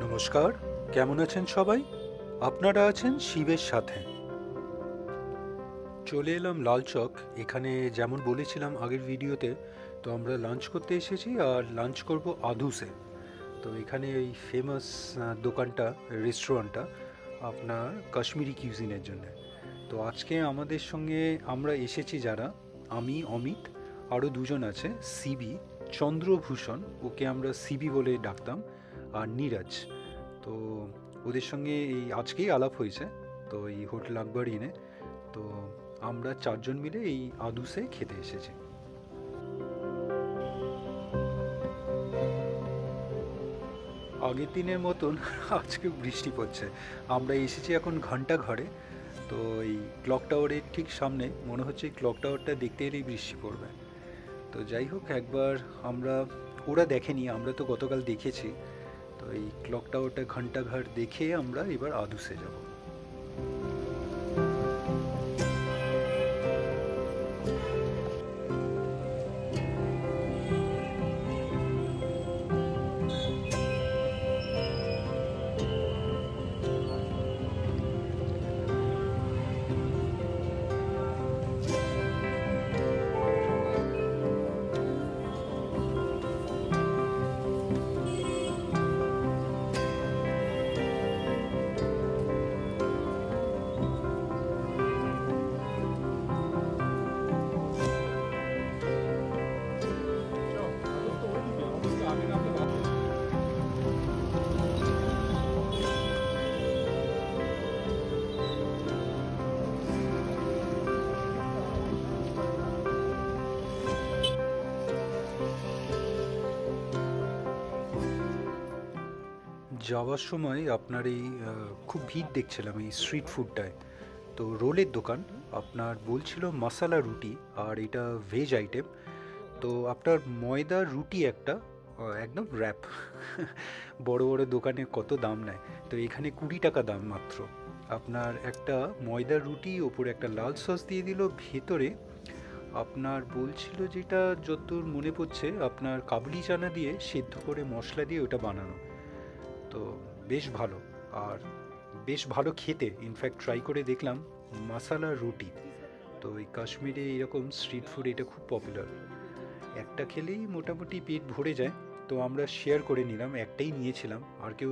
নমস্কার, কেমন আছেন সবাই? আপনারা আছেন শিবের সাথে। চলে এলাম লালচক। এখানে যেমন বলেছিলাম আগের ভিডিওতে, তো আমরা লাঞ্চ করতে এসেছি আর লাঞ্চ করব আদুসে। তো এখানে এই ফেমাস দোকানটা, রেস্টুরেন্টটা আপনার কাশ্মীরি কিউজিনের জন্য। তো আজকে আমাদের সঙ্গে আমরা এসেছি যারা, আমি অমিত, আরও দুজন আছে, সিবি, চন্দ্রভূষণ, ওকে আমরা সিবি বলে ডাকতাম, আর নীরজ। তো ওদের সঙ্গে এই আজকেই আলাপ হয়েছে, তো এই হোটেল আকবর ইনে। তো আমরা চারজন মিলে এই আদুসে খেতে এসেছি। আগের দিনের মতন আজকে বৃষ্টি পড়ছে। আমরা এসেছি এখন ঘন্টা ঘরে। তো এই ক্লক টাওয়ারের ঠিক সামনে মনে হচ্ছে এই ক্লক টাওয়ারটা দেখতে এলেই বৃষ্টি পড়বে। তো যাই হোক, একবার আমরা, ওরা দেখেনি, আমরা তো গতকাল দেখেছি। তো এই ক্লক টাওয়ারটা, ঘন্টাঘর দেখে আমরা এবার আদুসে যাব। যাওয়ার সময় আপনার এই খুব ভিড় দেখছিলাম এই স্ট্রিট ফুডটায়। তো রোলের দোকান, আপনার বলছিল মশালা রুটি, আর এটা ভেজ আইটেম। তো আপনার ময়দার রুটি একটা, একদম র্যাপ। বড় বড় দোকানে কত দাম নেয়, তো এখানে 20 টাকা দাম মাত্র। আপনার একটা ময়দার রুটি, ওপরে একটা লাল সস দিয়ে দিল, ভেতরে আপনার বলছিল, যেটা যতদূর মনে পড়ছে, আপনার কাবলি চানা দিয়ে সেদ্ধ করে মশলা দিয়ে ওটা বানানো। তো বেশ ভালো, আর বেশ ভালো খেতে। ইনফ্যাক্ট ট্রাই করে দেখলাম মাসালা রুটি। তো এই কাশ্মীরে এরকম স্ট্রিট ফুড এটা খুব পপুলার। একটা খেলেই মোটামুটি পেট ভরে যায়। তো আমরা শেয়ার করে নিলাম, একটাই নিয়েছিলাম, আর কেউ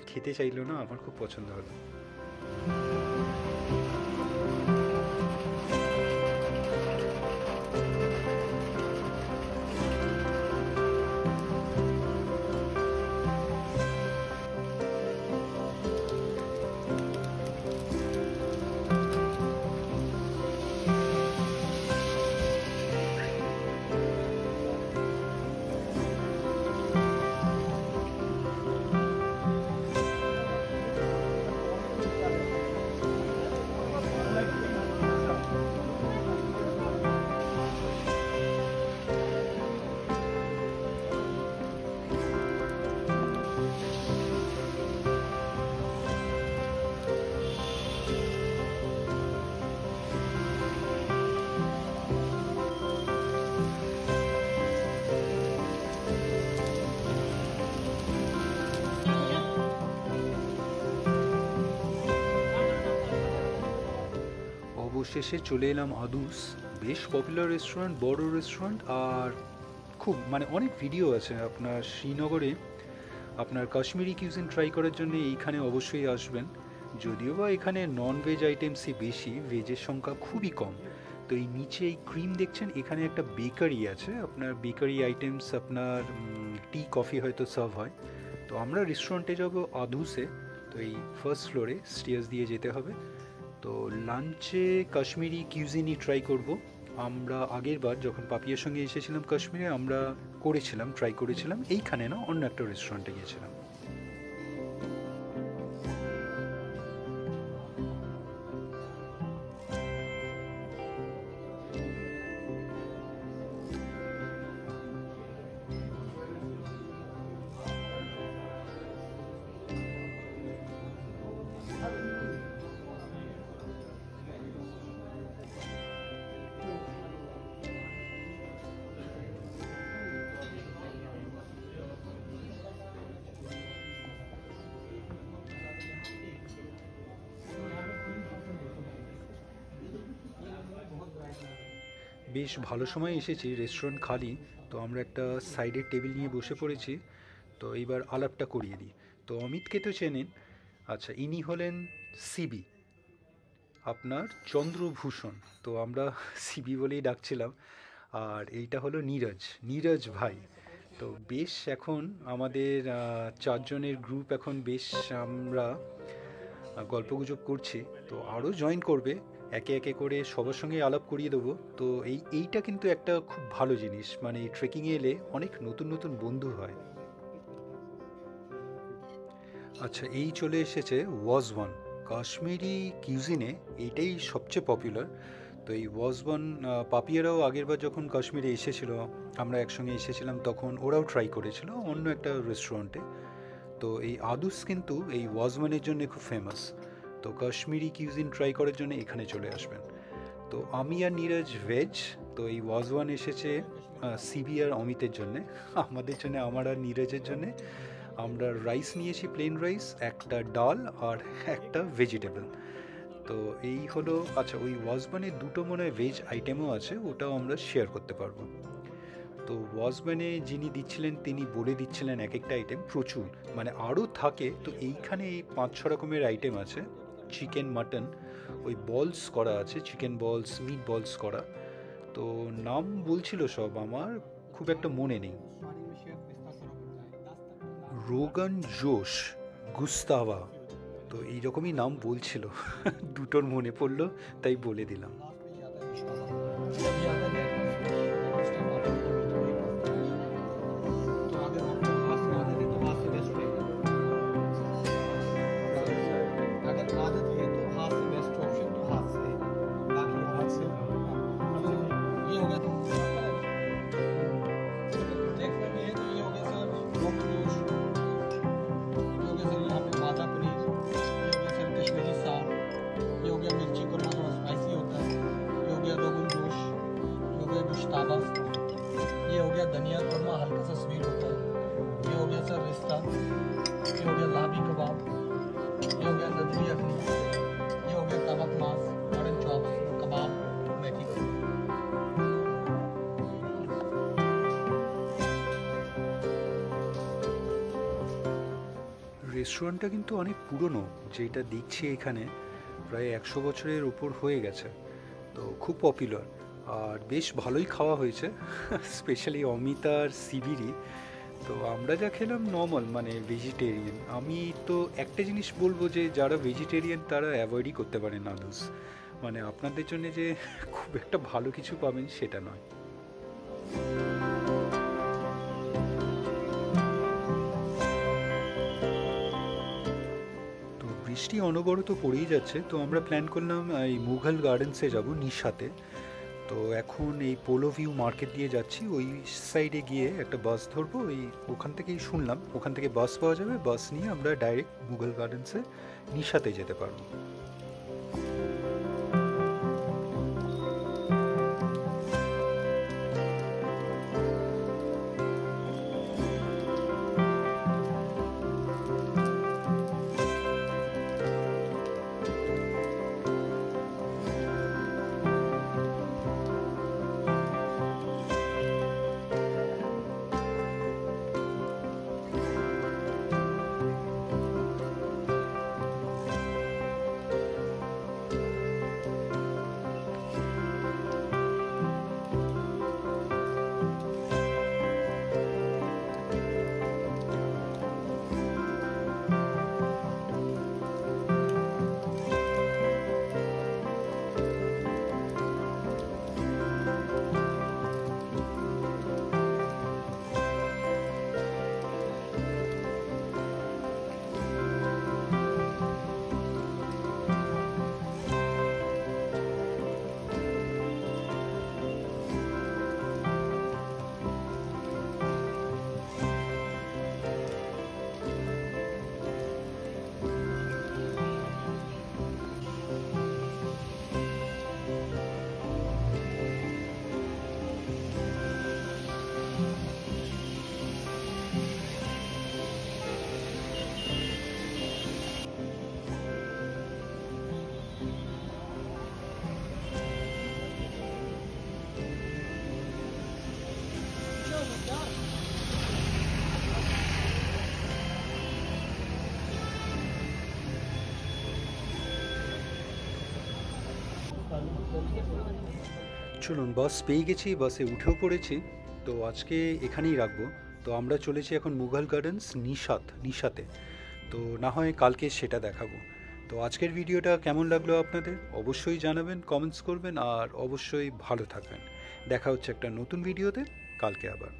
খেতে চাইলো না, আমার খুব পছন্দ হলো। অবশেষে চলে এলাম আদুস। বেশ পপুলার রেস্টুরেন্ট, বড় রেস্টুরেন্ট, আর খুব মানে অনেক ভিডিও আছে আপনার শ্রীনগরে। আপনার কাশ্মীরি কিউজিন ট্রাই করার জন্য এইখানে অবশ্যই আসবেন। যদিও বা এখানে নন ভেজ আইটেমসই বেশি, ভেজের সংখ্যা খুবই কম। তো এই নিচে এই ক্রিম দেখছেন, এখানে একটা বেকারি আছে, আপনার বেকারি আইটেমস, আপনার টি কফি হয়তো সার্ভ হয়। তো আমরা রেস্টুরেন্টে যাব আদুসে। তো এই ফার্স্ট ফ্লোরে স্টেয়ার্স দিয়ে যেতে হবে। তো লাঞ্চে কাশ্মীরি কিউজিনই ট্রাই করব। আমরা আগের বার যখন পাপিয়ার সঙ্গে এসেছিলাম কাশ্মীরে, আমরা করেছিলাম, ট্রাই করেছিলাম এইখানে না, অন্য একটা রেস্টুরেন্টে গিয়েছিলাম। বেশ ভালো সময় এসেছি, রেস্টুরেন্ট খালি। তো আমরা একটা সাইডের টেবিল নিয়ে বসে পড়েছি। তো এইবার আলাপটা করিয়ে দিই। তো অমিতকে তো চেনেন। আচ্ছা, ইনি হলেন সিবি, আপনার চন্দ্রভূষণ। তো আমরা সিবি বলেই ডাকছিলাম। আর এইটা হলো নীরজ, নীরজ ভাই। তো বেশ এখন আমাদের চারজনের গ্রুপ এখন বেশ আমরা গল্পগুজব করছি। তো আরও জয়েন করবে, একে একে করে সবার সঙ্গে আলাপ করিয়ে দেবো। তো এইটা কিন্তু একটা খুব ভালো জিনিস, মানে ট্রেকিংয়ে এলে অনেক নতুন নতুন বন্ধু হয়। আচ্ছা, এই চলে এসেছে ওয়াজওয়ান। কাশ্মীরি কিউজিনে এইটাই সবচেয়ে পপুলার। তো এই ওয়াজওয়ান, পাপিয়ারাও আগেরবার যখন কাশ্মীরে এসেছিল, আমরা একসঙ্গে এসেছিলাম, তখন ওরাও ট্রাই করেছিল অন্য একটা রেস্টুরেন্টে। তো এই আদুস কিন্তু এই ওয়াজওয়ানের জন্য খুব ফেমাস। তো কাশ্মীরি কিউজিন ট্রাই করার জন্য এখানে চলে আসবেন। তো আমি আর নীরজ ভেজ। তো এই ওয়াজওয়ান এসেছে সিবি আর অমিতের জন্যে। আমাদের জন্য, আমার আর নীরজের জন্যে আমরা রাইস নিয়েছি, প্লেন রাইস, একটা ডাল আর একটা ভেজিটেবল। তো এই হলো। আচ্ছা, ওই ওয়াজবানে দুটো মনে হয় ভেজ আইটেমও আছে, ওটাও আমরা শেয়ার করতে পারবো। তো ওয়াজম্যানে যিনি দিচ্ছিলেন তিনি বলে দিচ্ছিলেন এক একটা আইটেম প্রচুর, মানে আরও থাকে। তো এইখানে এই 5-6 রকমের আইটেম আছে। চিকেন, মাটন, ওই বলস করা আছে, চিকেন বলস, মিট বলস করা। তো নাম বলছিল সব, আমার খুব একটা মনে নেই। রোগান জোশ, গুস্তাভা, তো এইরকমই নাম বলছিল। দুটোর মনে পড়লো, তাই বলে দিলাম। तावा, ये हो गया धनिया करमा, हल्का सा स्वीट होता है। ये हो गया सर रिश्ता, ये हो गया लाबी कबाब, ये हो गया नदरी अखनी, ये हो गया तबक मांस, मटन चॉप्स, कबाब, मेथी कबाब। রেস্টুরেন্টটা কিন্তু অনেক পুরনো, যেটা দেখছি এখানে প্রায় 100 বছরের উপর হয়ে গেছে। তো খুব পপুলার, আর বেশ ভালোই খাওয়া হয়েছে। স্পেশালি অমিতা আর শিবিরই। তো আমরা যা খেলাম নর্মাল, মানে ভেজিটেরিয়ান। আমি তো একটা জিনিস বলবো, যে যারা ভেজিটেরিয়ান তারা অ্যাভয়েডই করতে পারেন নাদুস। মানে আপনাদের জন্য যে খুব একটা ভালো কিছু পাবেন সেটা নয়। তো বৃষ্টি অনবরত পড়েই যাচ্ছে। তো আমরা প্ল্যান করলাম এই মুঘল গার্ডেন্সে যাব, নিশাতে। তো এখন এই পোলো ভিউ মার্কেট দিয়ে যাচ্ছি, ওই সাইডে গিয়ে একটা বাস ধরবো। ওই ওখান থেকেই শুনলাম ওখান থেকে বাস পাওয়া যাবে, বাস নিয়ে আমরা ডাইরেক্ট মুঘল গার্ডেন্সে নিশাতে যেতে পারবো। চলুন, বাস পেয়ে গেছি, বাসে উঠেও পড়েছি। তো আজকে এখানেই রাখবো। তো আমরা চলেছি এখন মুঘল গার্ডেন্স নিশাতে। তো না হয় কালকে সেটা দেখাবো। তো আজকের ভিডিওটা কেমন লাগলো আপনাদের অবশ্যই জানাবেন, কমেন্টস করবেন, আর অবশ্যই ভালো থাকবেন। দেখা হচ্ছে একটা নতুন ভিডিওতে কালকে আবার।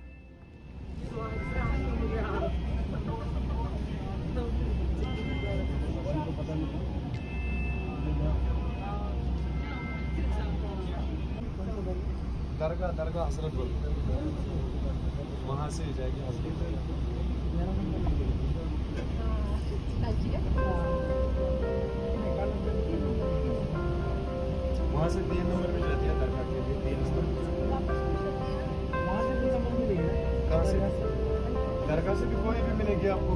दरगाह हजरत वहाँ से जाएगी हजरत। वहाँ से 3 नंबर पे जाती है दरगाह के लिए। 3 नंबर वहाँ से 3 नंबर मिलेगी। कहाँ से? दरगाह से भी कोई भी मिलेगी आपको।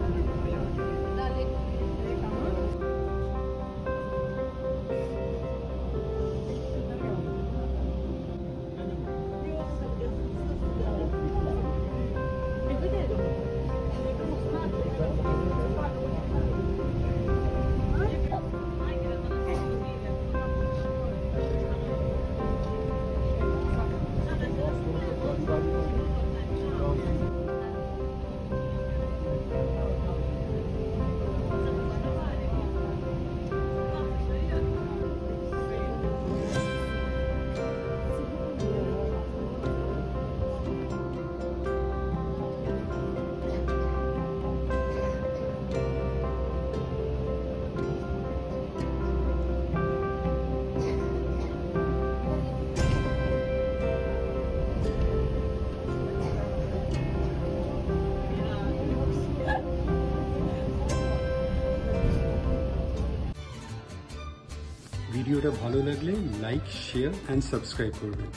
ভিডিওটা ভালো লাগলে লাইক, শেয়ার অ্যান্ড সাবস্ক্রাইব করবেন।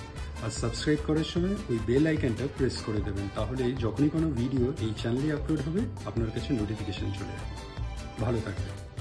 আর সাবস্ক্রাইব করার সময় ওই বেল আইকনটা প্রেস করে দেবেন, তাহলে যখনই কোনো ভিডিও এই চ্যানেলে আপলোড হবে আপনার কাছে নোটিফিকেশন চলে যাবে। ভালো থাকবেন।